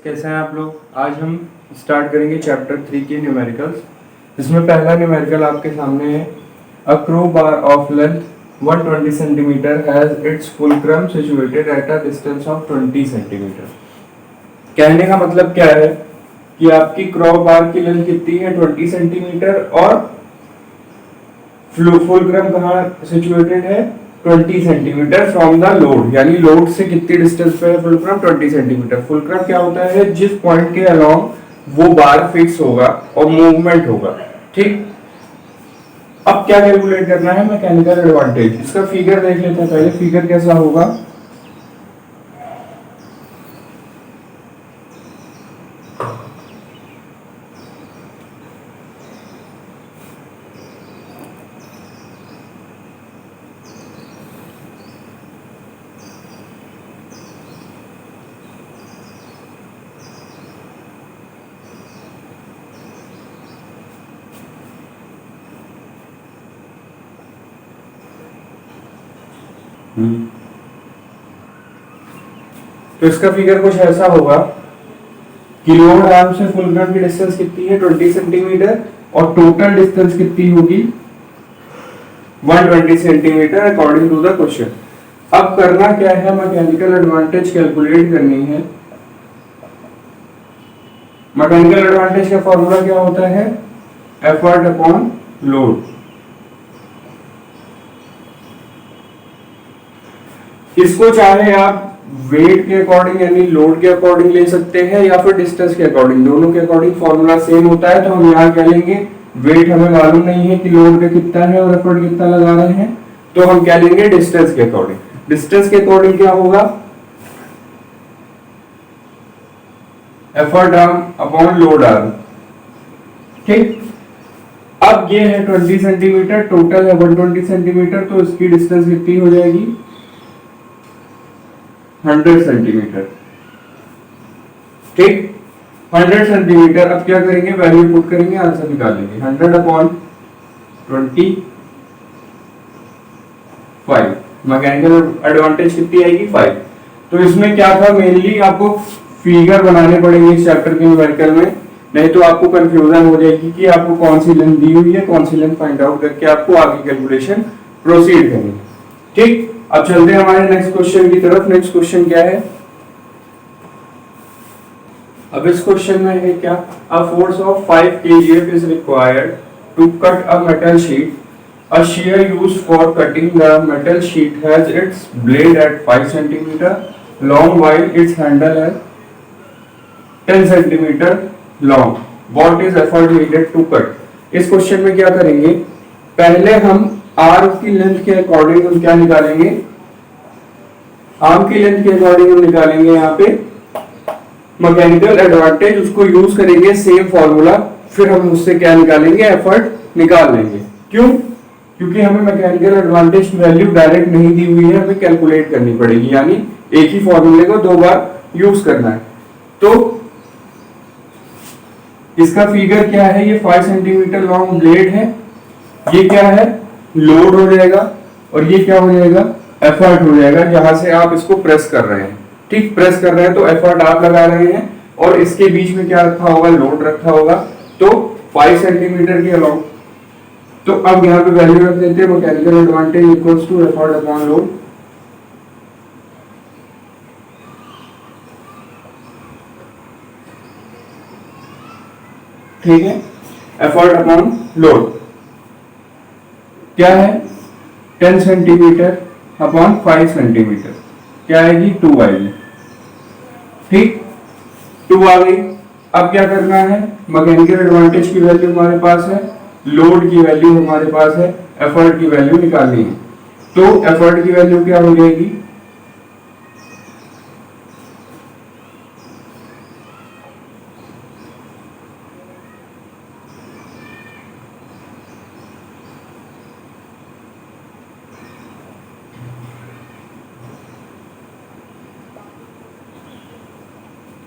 कैसे हैं आप लोग। आज हम स्टार्ट करेंगे चैप्टर 3 के न्यूमेरिकल्स। इसमें पहला न्यूमेरिकल आपके सामने है। A crow bar of length 120 centimetre has its fulcrum situated at a distance of 20 centimetre. कहने का मतलब क्या है कि आपकी क्रो बार की लेंथ कितनी है 20 सेंटीमीटर और फुलक्रम कहाँ सिचुएटेड है 20 सेंटीमीटर फ्रॉम द लोड, यानी लोड से कितनी डिस्टेंस पे है फुलक्रम 20 सेंटीमीटर। फुलक्रम क्या होता है, जिस पॉइंट के अलोंग वो बार फिक्स होगा और मूवमेंट होगा। ठीक, अब क्या कैलकुलेट करना है, मैकेनिकल एडवांटेज। इसका फिगर देख लेते हैं पहले, फिगर कैसा होगा। तो इसका फिगर कुछ ऐसा होगा कि लोड आर्म से फुलक्रम की डिस्टेंस कितनी है 20 सेंटीमीटर और टोटल डिस्टेंस कितनी होगी 120 centimetre according to the question. अब करना क्या है, मैकेनिकल एडवांटेज कैलकुलेट करनी है। मैकेनिकल एडवांटेज का फॉर्मूला क्या होता है, एफर्ट अपॉन लोड। इसको चाहे आप वेट के अकॉर्डिंग यानी लोड के अकॉर्डिंग ले सकते हैं या फिर डिस्टेंस के अकॉर्डिंग, दोनों के अकॉर्डिंग फॉर्मूला सेम होता है। तो हम यहाँ क्या लेंगे, वेट हमें मालूम नहीं है कि लोड का कितना है और एफर्ट कितना लगा रहे हैं, तो हम क्या लेंगे डिस्टेंस के अकॉर्डिंग। डिस्टेंस के अकॉर्डिंग क्या होगा, effort arm upon load arm. ठीक, अब ये है 20 सेंटीमीटर, टोटल है 120 सेंटीमीटर, तो इसकी डिस्टेंस कितनी हो जाएगी 100 सेंटीमीटर। ठीक, 100 सेंटीमीटर। अब क्या करेंगे, वैल्यू पुट करेंगे, आंसर निकालेंगे। 100 अपॉन 25। मैकेनिकल एडवांटेज कितनी आएगी 5। तो इसमें क्या था, मेनली आपको फिगर बनाने पड़ेंगे इस चैप्टर के न्यूमेरिकल में, नहीं तो आपको कंफ्यूजन हो जाएगी कि आपको कौन सी लेंथ दी हुई है, कौन सी लेंथ फाइंड आउट करके आपको आगे कैलकुलेशन प्रोसीड करनी है। ठीक, अब चलते हैं हमारे नेक्स्ट क्वेश्चन की तरफ। नेक्स्ट क्वेश्चन क्या है, अब इस क्वेश्चन में है क्या, a force of 5 kgf is required to cut a metal sheet. A shear used for cutting the metal sheet has its blade at 5 cm long while its handle is 10 cm long. What is effort needed to cut? इस question में क्या करेंगे, पहले हम arm की length के according हम क्या निकालेंगे, आर्म की लेंथ के अकॉर्डिंग हम निकालेंगे यहाँ पे मैकेनिकल एडवांटेज, उसको यूज करेंगे सेम फॉर्मूला, फिर हम उससे क्या निकालेंगे, एफर्ट निकाल लेंगे। क्यों, क्योंकि हमें मैकेनिकल एडवांटेज वैल्यू डायरेक्ट नहीं दी हुई है, हमें कैलकुलेट करनी पड़ेगी, यानी एक ही फॉर्मूले को 2 बार यूज करना है। तो इसका फिगर क्या है, ये 5 सेंटीमीटर लॉन्ग ब्लेड है, ये क्या है लोड हो जाएगा और ये क्या हो जाएगा एफर्ट हो जाएगा, जहां से आप इसको प्रेस कर रहे हैं। ठीक, प्रेस कर रहे हैं तो एफर्ट आप लगा रहे हैं और इसके बीच में क्या रखा होगा, लोड रखा होगा, तो 5 सेंटीमीटर के अलाउंग। तो अब यहाँ पे वैल्यू रख देते हैं, mechanical advantage equals to effort upon load. ठीक है, एफर्ट अपॉन लोड क्या है 10 सेंटीमीटर अपॉन 5 सेंटीमीटर, क्या आएगी 2 आएगी। ठीक, 2 आ गई। अब क्या करना है, मैकेनिकल एडवांटेज की वैल्यू हमारे पास है, लोड की वैल्यू हमारे पास है, एफर्ट की वैल्यू निकालनी है। तो एफर्ट की वैल्यू क्या हो जाएगी,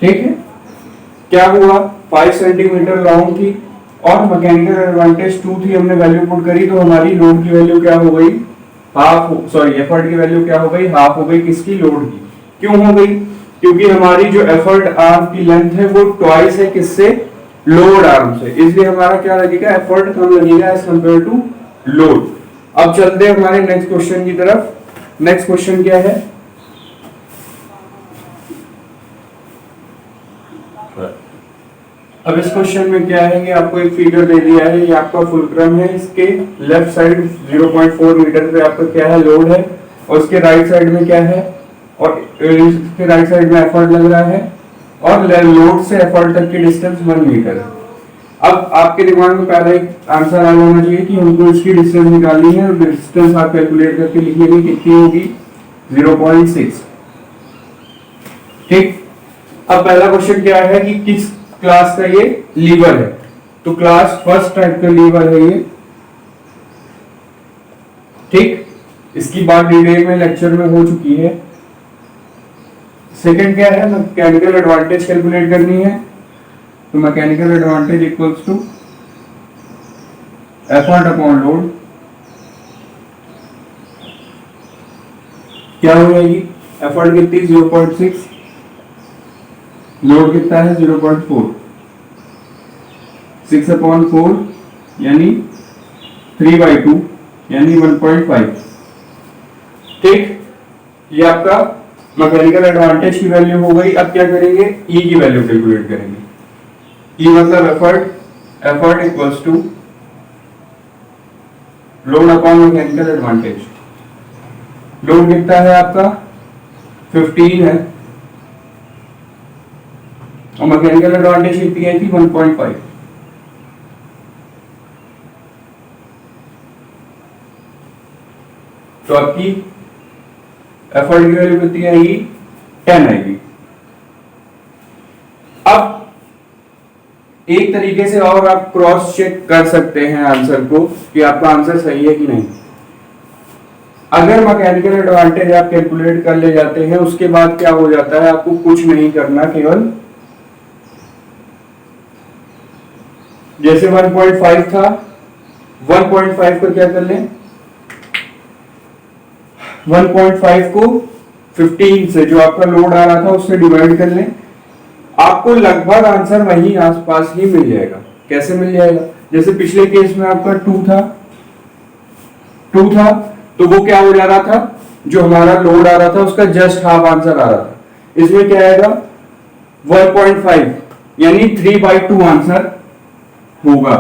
ठीक है, क्या हुआ 5 सेंटीमीटर लॉन्ग थी और मैकेनिकल एडवांटेज 2 थी, हमने वैल्यू पुट करी तो हमारी लोड की वैल्यू क्या हो गई हाफ, सॉरी एफर्ट की वैल्यू क्या हो गई हाफ हो गई, किसकी, लोड की। क्यों हो गई, क्योंकि हमारी जो एफर्ट आर्म की लेंथ है वो ट्वाइस है किससे, लोड आर्म से, इसलिए हमारा क्या लगेगा, एफर्ट कम लगेगा एज कंपेयर टू लोड। अब चलते हैं हमारे नेक्स्ट क्वेश्चन की तरफ। नेक्स्ट क्वेश्चन क्या है, अब इस क्वेश्चन में क्या है कि आपको एक फिगर दे दिया है, ये आपका फुलक्रम है, इसके लेफ्ट साइड 0.4 मीटर पे आपका क्या है, लोड है, और इसके राइट साइड में क्या है, और इसके राइट साइड में एफर्ट लग रहा है, और लोड से एफर्ट तक की डिस्टेंस 1 मीटर है। अब आपके दिमाग में पहले एक आंसर आ जाना चाहिए कि हमको इसकी डिस्टेंस निकालनी है, और डिस्टेंस आप कैलकुलेट करके लिखिएगा कितनी होगी, 0.6। ठीक, अब पहला क्वेश्चन क्या है कि किस क्लास का ये लीवर है, तो क्लास फर्स्ट टाइप का लीवर है ये। ठीक, इसकी बात डिटेल में लेक्चर में हो चुकी है। सेकंड क्या है, मैकेनिकल एडवांटेज कैलकुलेट करनी है, तो mechanical advantage equals to effort upon load, क्या हो जाएगी, एफर्ट कितनी 0.6, लोड कितना है 0.4, 6/4 यानी 3/2 यानी 1.5। ठीक, ये आपका मैकेनिकल एडवांटेज की वैल्यू हो गई। अब क्या करेंगे, ई की वैल्यू कैलकुलेट करेंगे। ई मतलब effort equals to load upon mechanical advantage. Load कितना है आपका 15 है, और मैकेनिकल एडवांटेज कितनी आई थी 1.5। तो आपकी एफर्ट की वैल्यू कितनी आएगी, 10 आएगी। अब एक तरीके से और आप क्रॉस चेक कर सकते हैं आंसर को कि आपका आंसर सही है कि नहीं। अगर मैकेनिकल एडवांटेज आप कैलकुलेट कर ले जाते हैं, उसके बाद क्या हो जाता है, आपको कुछ नहीं करना, केवल जैसे 1.5 था, 1.5 को क्या कर लें, 1.5 को 15 से जो आपका लोड आ रहा था उससे डिवाइड कर लें, आपको लगभग आंसर वही आसपास ही मिल जाएगा। कैसे मिल जाएगा, जैसे पिछले केस में आपका 2 था, तो वो क्या हो जा रहा था, जो हमारा लोड आ रहा था उसका जस्ट हाफ आंसर आ रहा था। इसमें क्या आएगा 1.5 यानी 3/2 आंसर होगा।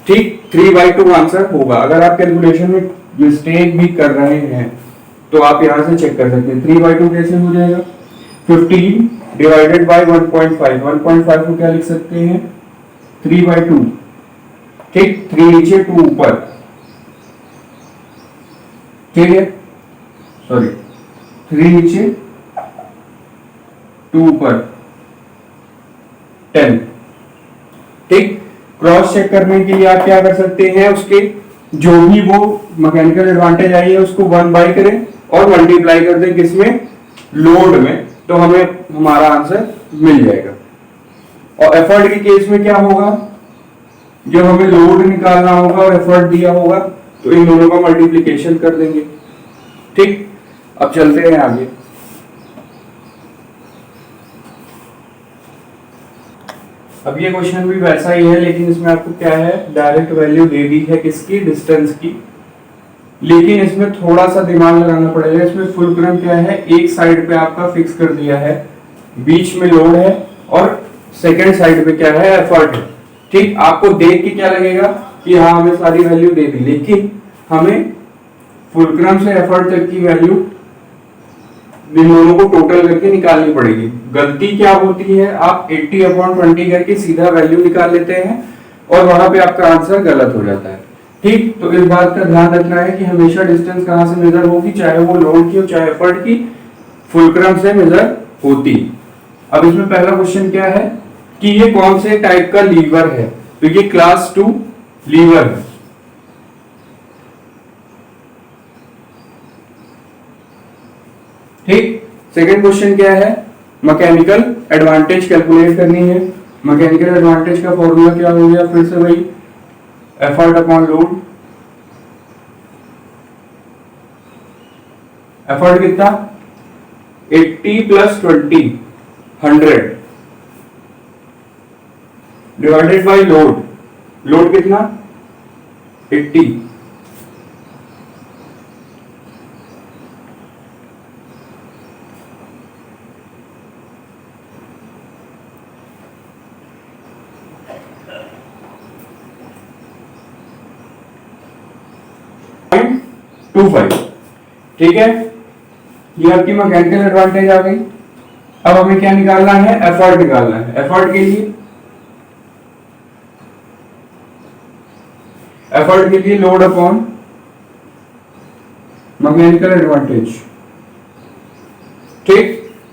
ठीक, 3/2 आंसर होगा। अगर आप कैलकुलेशन में मिस्टेक भी कर रहे हैं तो आप यहां से चेक कर सकते हैं 3/2 कैसे हो जाएगा, 15 डिवाइडेड बाय 1.5, 1.5 को क्या लिख सकते हैं 3/2। ठीक, 3 नीचे 2 ऊपर, ठीक है, सॉरी 3 नीचे 2 ऊपर 10। ठीक, क्रॉस चेक करने के लिए आप क्या कर सकते हैं, उसके जो भी वो मैकेनिकल एडवांटेज आई है उसको 1/, करें और मल्टीप्लाई कर दें किसमें, लोड में, तो हमें हमारा आंसर मिल जाएगा। और एफर्ट के केस में क्या होगा, जब हमें लोड निकालना होगा और एफर्ट दिया होगा तो इन दोनों का मल्टीप्लिकेशन कर देंगे। ठीक, अब चलते हैं आगे। अब ये क्वेश्चन भी वैसा ही है, लेकिन इसमें आपको क्या है, डायरेक्ट वैल्यू दे दी है किसकी, डिस्टेंस की, लेकिन इसमें थोड़ा सा दिमाग लगाना पड़ेगा। इसमें फुलक्रम क्या है, एक साइड पे आपका फिक्स कर दिया है, बीच में लोड है, और सेकेंड साइड पे क्या है, एफर्ट है। ठीक, आपको देख के क्या लगेगा कि हाँ हमें सारी वैल्यू दे दी, लेकिन हमें फुलक्रम से एफर्ट तक की वैल्यू इन दोनों को टोटल करके निकालनी पड़ेगी। गलती क्या होती है, आप 80/20 करके सीधा वैल्यू निकाल लेते हैं और वहां पे आपका आंसर गलत हो जाता है। ठीक, तो इस बात का ध्यान रखना है कि हमेशा डिस्टेंस कहां से मेजर होगी, चाहे वो लोड की हो चाहे एफर्ट की, फुलक्रम से मेजर होती। अब इसमें पहला क्वेश्चन क्या है कि ये कौन से टाइप का लीवर है, तो ये क्लास 2 लीवर है। ठीक, सेकंड क्वेश्चन क्या है, मैकेनिकल एडवांटेज कैलकुलेट करनी है। मैकेनिकल एडवांटेज का फॉर्मूला क्या हो गया, फिर से वही एफर्ट अपॉन लोड। एफर्ट कितना 80 plus 20 100 divided by load, load कितना 80, ठीक है। ये आपकी मैकेनिकल एडवांटेज आ गई। अब हमें क्या निकालना है, एफर्ट निकालना है। एफर्ट के लिए लोड अपॉन मैकेनिकल एडवांटेज, ठीक।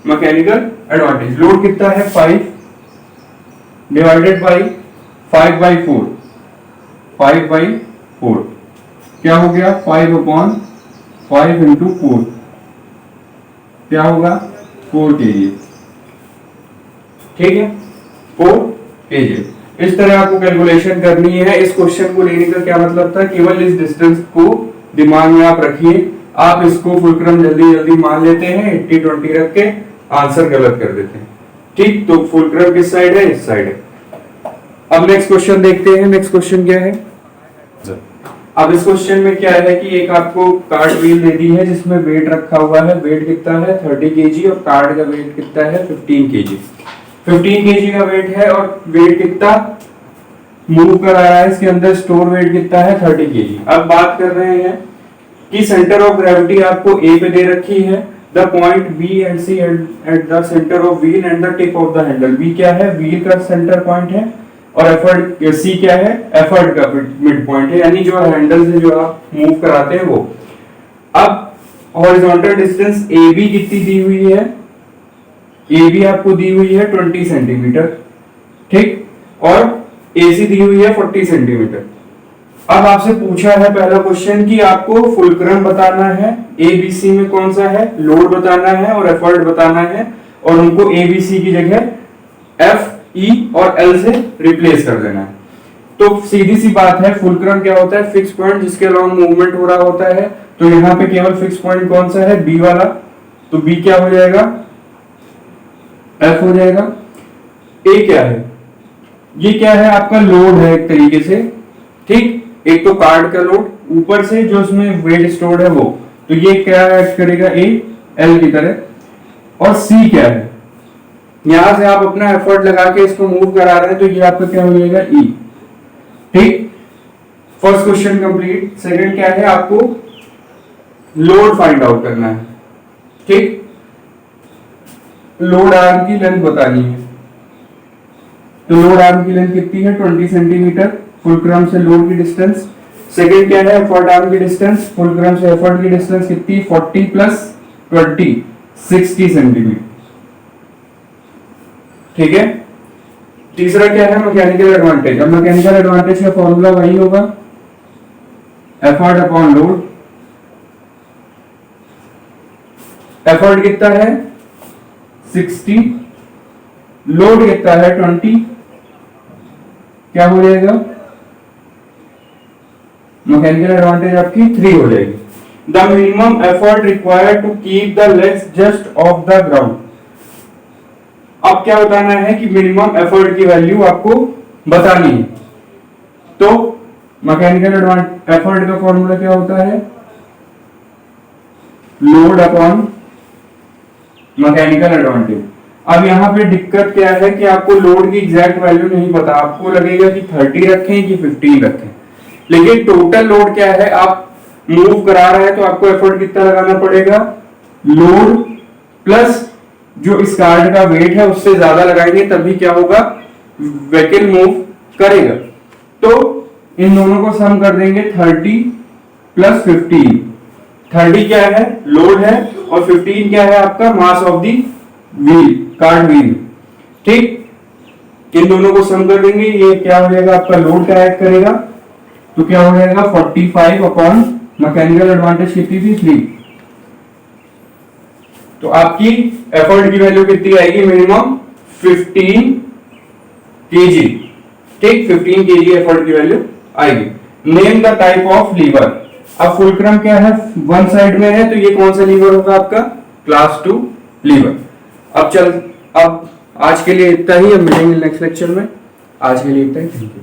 मैकेनिकल एडवांटेज लोड कितना है 5 डिवाइडेड बाई 5/4, 5/4 क्या हो गया 5 अपॉन 5 इंटू 4 क्या होगा 4 kg, ठीक है 4 kg। इस तरह आपको कैलकुलेशन करनी है। इस क्वेश्चन को लेने का क्या मतलब था, केवल इस डिस्टेंस को दिमाग में आप रखिए। आप इसको फुलक्रम जल्दी जल्दी मान लेते हैं, 80-20 रख के आंसर गलत कर देते हैं, ठीक। तो फुलक्रम किस साइड है, इस साइड है। अब नेक्स्ट क्वेश्चन देखते हैं। नेक्स्ट क्वेश्चन क्या है, अब इस क्वेश्चन में क्या है कि एक आपको कार्ड व्हील दे दी है जिसमें वेट रखा हुआ है। वेट कितना है 30 kg और कार्ड का वेट कितना है 15 kg। 15 kg का वेट है और वेट कितना मूव कर रहा है, इसके अंदर स्टोर वेट कितना है 30 kg। अब बात कर रहे हैं कि सेंटर ऑफ ग्रेविटी आपको ए पे दे रखी है। The point B and C at the centre of wheel and the tip of the handle. B क्या है, व्हील का सेंटर पॉइंट है और एफर्ट सी क्या है, एफर्ट का मिड पॉइंट है, यानी जो हैंडल से जो आप मूव कराते हैं वो। अब हॉरिजॉन्टल डिस्टेंस ए बी कितनी दी हुई है, ए बी आपको दी हुई है 20 सेंटीमीटर, ठीक, और ए सी दी हुई है 40 सेंटीमीटर। अब आपसे पूछा है पहला क्वेश्चन कि आपको फुलक्रम बताना है, ए बी सी में कौन सा है, लोड बताना है और एफर्ट बताना है, और उनको ए बी सी की जगह एफ ई और एल से रिप्लेस कर देना है। तो सीधी सी बात है, फुलक्रम क्या होता है, फिक्स पॉइंट जिसके अलोंग मूवमेंट हो रहा होता है। तो यहाँ पे केवल फिक्स पॉइंट कौन सा है, बी वाला, तो बी क्या हो जाएगा, एफ हो जाएगा। ए क्या है, ये क्या है आपका लोड है एक तरीके से, ठीक। एक तो कार्ड का लोड, ऊपर से जो उसमें वेट स्टोर्ड है वो, तो ये क्या एक्ट करेगा, ए एल की तरह। और सी क्या है, यहां से आप अपना एफर्ट लगा के इसको मूव करा रहे हैं, तो ये आपका क्या हो जाएगा, ई, ठीक। First question complete. सेकंड क्या है, आपको लोड फाइंड आउट करना है, ठीक। लोड आर्म की लेंथ बतानी है। तो लोड आर्म की लेंथ कितनी है 20 सेंटीमीटर, फुलक्रम से लोड की डिस्टेंस। सेकंड क्या है, एफर्ट आर्म की डिस्टेंस, फुलक्रम से एफर्ट की डिस्टेंस कितनी 40 प्लस 20 60 सेंटीमीटर, ठीक है। तीसरा क्या है, मैकेनिकल एडवांटेज। अब मैकेनिकल एडवांटेज का फॉर्मूला वही होगा, एफर्ट अपॉन लोड। एफर्ट कितना है 60, लोड कितना है 20, क्या हो जाएगा, मैकेनिकल एडवांटेज आपकी 3 हो जाएगी। The minimum effort required to keep the legs just off the ground. अब क्या बताना है कि मिनिमम एफर्ट की वैल्यू आपको बतानी है। तो मैकेनिकल एफर्ट का फॉर्मूला क्या होता है, लोड अपॉन मैकेनिकल एडवांटेज। अब यहाँ पे दिक्कत क्या है कि आपको लोड की एग्जैक्ट वैल्यू नहीं पता, आपको लगेगा कि 30 रखें कि 15 रखें, लेकिन टोटल लोड क्या है, आप मूव करा रहे हैं तो आपको एफर्ट कितना लगाना पड़ेगा, लोड प्लस जो इस कार्ड का वेट है उससे ज्यादा लगाएंगे तभी क्या होगा, व्हीकल मूव करेगा। तो इन दोनों को सम कर देंगे, 30 प्लस 15। 30 क्या है, लोड है, और 15 क्या है आपका mass of the wheel, card wheel, ठीक। इन दोनों को सम कर देंगे, ये क्या हो जाएगा आपका, लोड का ऐड करेगा तो क्या हो जाएगा 45 अपॉन मैकेनिकल एडवांटेज कितनी थी 3। तो आपकी एफर्ट की वैल्यू कितनी आएगी, मिनिमम 15 kg, ठीक। 15 kg एफर्ट की वैल्यू आएगी। Name the type of lever. अब फुलक्रम क्या है, वन साइड में है, तो ये कौन सा लीवर होगा आपका, क्लास 2 लीवर। अब आज के लिए इतना ही, अब मिलेंगे नेक्स्ट लेक्चर में। आज के लिए इतना ही, थैंक यू।